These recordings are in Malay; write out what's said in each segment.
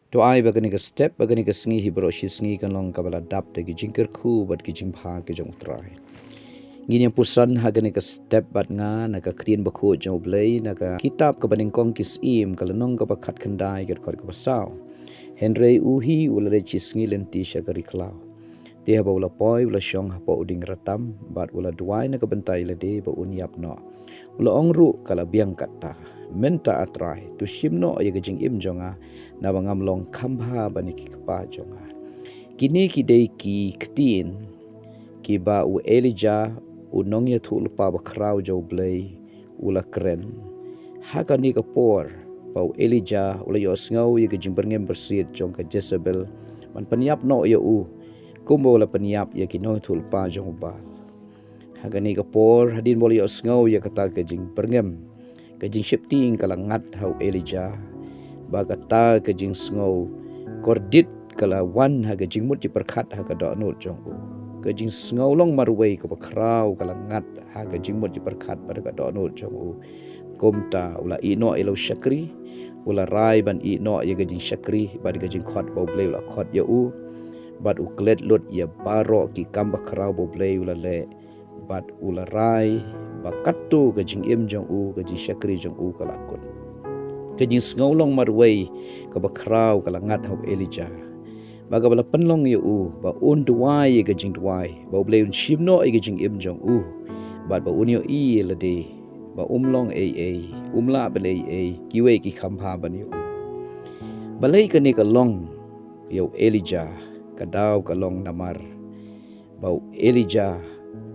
Doai bagani ka step bagani ka sngi hibro shi sngi kan long kabala dap te ki jingker khu bat ki jing pha ki jong trai. Ngin yang pusan hagani ka step bat nga na ka krian bakho jong blai na ka kitab ka baning kong kis im kalanong ka bakhat khandai ker khor ka basau. Henry uhi ulale chi sngi lenti shagari klau. Te ha ula poi ula shong ha po uding ratam bat ula duai na ka bentai le de ba unyap no. Ula ongru kala biang kata menta atrai tu shimno ye gajing im jonga na bangam long kambha bani ki kapa jonga kini ki dei ki ktin ki ba u Elijah u nong ye thul pa ba krau jo blai ula kren haka ni ka por ba u Elijah ula yo sngo ye gajing berngem bersit jong ka Jezebel man paniap no ye u kumbo ula paniap ye ki nong thul pa jong ba haka ni ka por hadin bol yo sngo ye kata gajing berngem kajing shifting kala ngat hau Elijah bagata kajing snow kordit kala wan ha kajing mut ji perkhat ha ka do no jong u kajing snow long marway ka bakrau kala ngat ha kajing mut ji perkhat pada ka do no jong u komta ula ino ilo shakri ula rai ban ino ye kajing shakri bad kajing khot bo blay ula khot ya u bad u klet lot ya baro ki kamba krau bo blay ula le bad ula rai bakatu kajing im jong u kajing shakri jong u kalakut kajing ngolong marway ka bakrau kala ngat hau Elijah baga bala penlong ye u ba un duai ye kajing duai ba blay un shimno ye kajing im jong u bad ba un yo i le de ba umlong umla bele kiwe ki khamha ban yo balai ka ni ka long yo Elijah ka daw ka long namar ba Elijah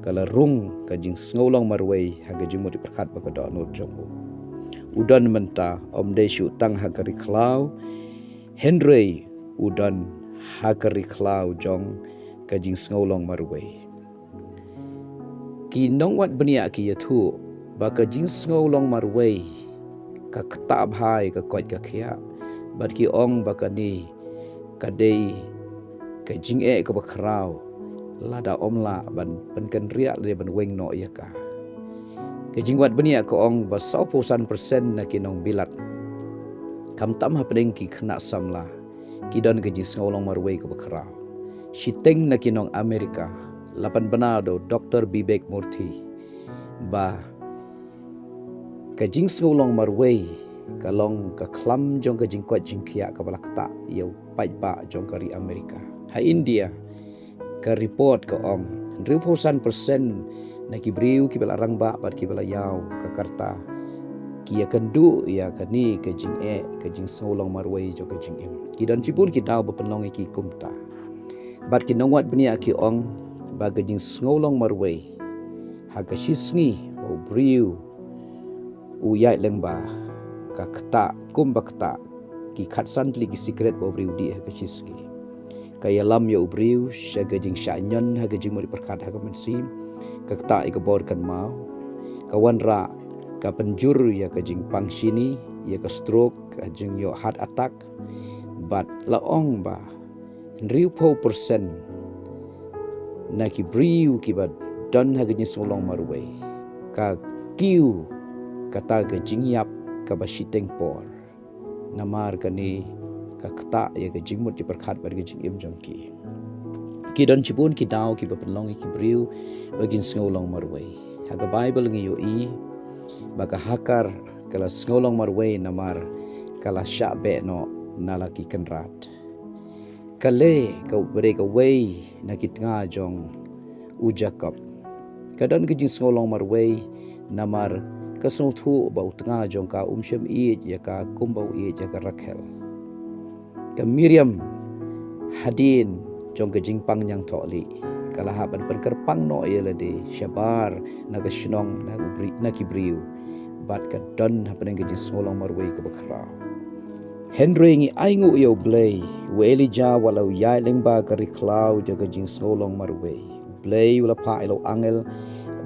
kala rung kajing ngolong marway haga jing moti perkhat ba ka do no jong udan menta om de shu tang hagari klau Henry udan hagari klau jong kajing ngolong marway ki nong wat benia ki yathu ba kajing ngolong marway ka kta bhai ka kot ka khia bat ki ong ba ka ni kadei kajing ka bakrau lada omla ban penken riak le ban weng no ya ka kajing wat benia ko ong ba 100% na kinong bilat kam tam ha pedeng ki khna samla ki don kajing ngolong marway ko bakra shiteng na kinong Amerika lapan banado Dr. Bibek Murthy ba kajing ngolong marway kalong ka khlam jong kajing kwat jing khia ka balakta yo pai ba jong kari Amerika ha India ka report ka ong 100% na kibriu ki bala rangba bar ki bala yaw ka karta ki akan du ya kani ka jing ka jing solong marway jo ka jing im ki dan cipun ki daw ba penlong ki kumta bar ki nongwat benia ki ong ba ka jing solong marway ha ka shisngi o briu u yai lengba ka kta kumba kta ki khatsan tli ki secret bo briu di ha ka shisngi kaya lam ya ubriu syaga jing syanyon ha jing mo diperkhat ha mensim ka kta ka bor kan mau kawan ra ka penjur ya ka jing pangsini ya ka stroke ka jing yo heart attack bat laong ba 100% na ki briu ki bad dan ha jing solong marway ka kiu kata ka jing yap ka basiteng por namar kani ka kta ya ka jingmut ji perkhat bar ka jing im jong ki don chibun ki daw ki bapenlong ki briu bagin ngolong marway ha ka bible ngi yo i baka hakar kala ngolong marway namar kala syabe no nalaki kenrat kale ka bere ka way na kitnga jong u Jacob kadon ki jing ngolong marway namar kasong thu ba utnga jong ka shem i ya ka kumbau i ya ka Rakhel ka Miriam hadin jong ka jingpang nyang tholi kalahaban penkerpang no yela de syabar naga shnong na ubri na kibriu bat ka don hapen ka jing ngolong marway ka bakhra Henry ngi aingu yo blay we Elijah walau yai lengba ka riklau jaga jing ngolong marway blay wala pa ilo angel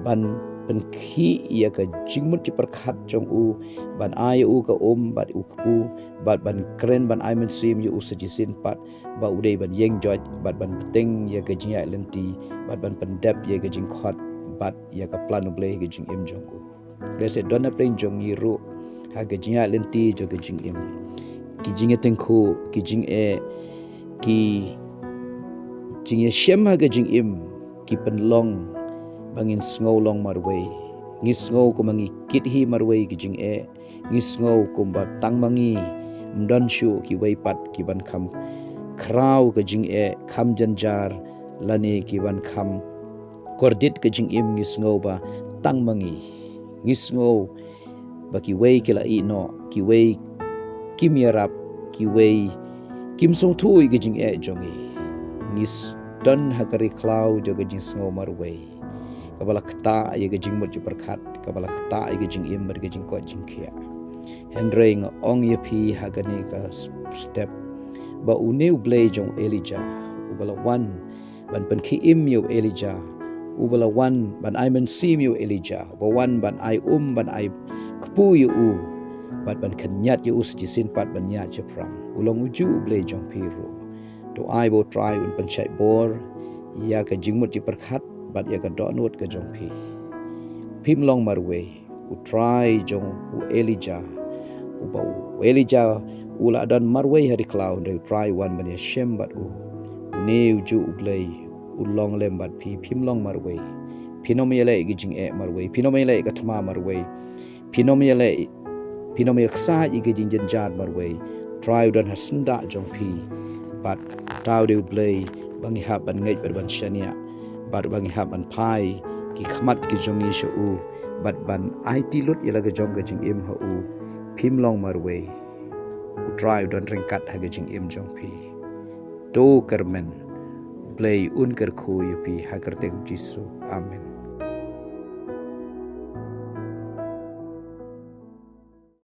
ban pen khi ya ka jingmut ci perkhat jong u ban ai u ka bat u kpu bat ban kren ban ai men sim yu usajisin pat ba udai ban yeng joj bat ban peteng ya ka jing ya lenti bat ban pendap ya ka jing khot bat ya ka plan blay ka jing im jong u lese dona plain jong yiru ha ka jing ya lenti jo ka jing im ki jing e tengku ki jing e shem ha ga jing im ki penlong bangin sngau long marway ngis ngau ko mangi kit hi marway ki jing e ngis ngau ko ba tang mangi mdan shu ki wei pat ki ban kham kraw ka jing e kham janjar lani ki ban kham kordit ka jing im ngis ngau ba tang mangi ngis ngau ba ki wei ki la i no ki wei kim yarap ki wei kim song thui ka jing e jongi ngis dan hakari klaw jo ka jing ngau marway kabala kta ye ka jing mot ju perkhat kabala kta ye ka jing im mar ka jing ko jing khia henrei nga ong ye phi hagani ka step ba uneu blay jong Elijah ubala wan ban pen khi im yo Elijah ubala wan ban ai men sim yo Elijah ba wan ban ai ban ai kpu yo bat ban khanyat yo jisin pat ban ya prang ulong uju blay jong piru to ai bo try un pan chai bor ya ka jingmut ji perkhat bat ya ka donut ka jong phim long marwe u try jong u Elijah uba Elijah ula dan marwe hari cloud they try one ban ya shem bat neu ju blay ulong lem bat phim long marwe phinomele gi jing e marwe phinomele ka thma marwe phinomele ksa gi jing jar marwe try dan hasnda jong bat tau de blay bangi hab ban ngai ban shania bat bangi hab ban pai ki khmat ki jongi shu bat ban IT lut ilaga jong ga jing im ha phim long marwe u try dan ringkat ha ga jing im jong to karmen play un kar khu yu pi ha kar te jisu amen.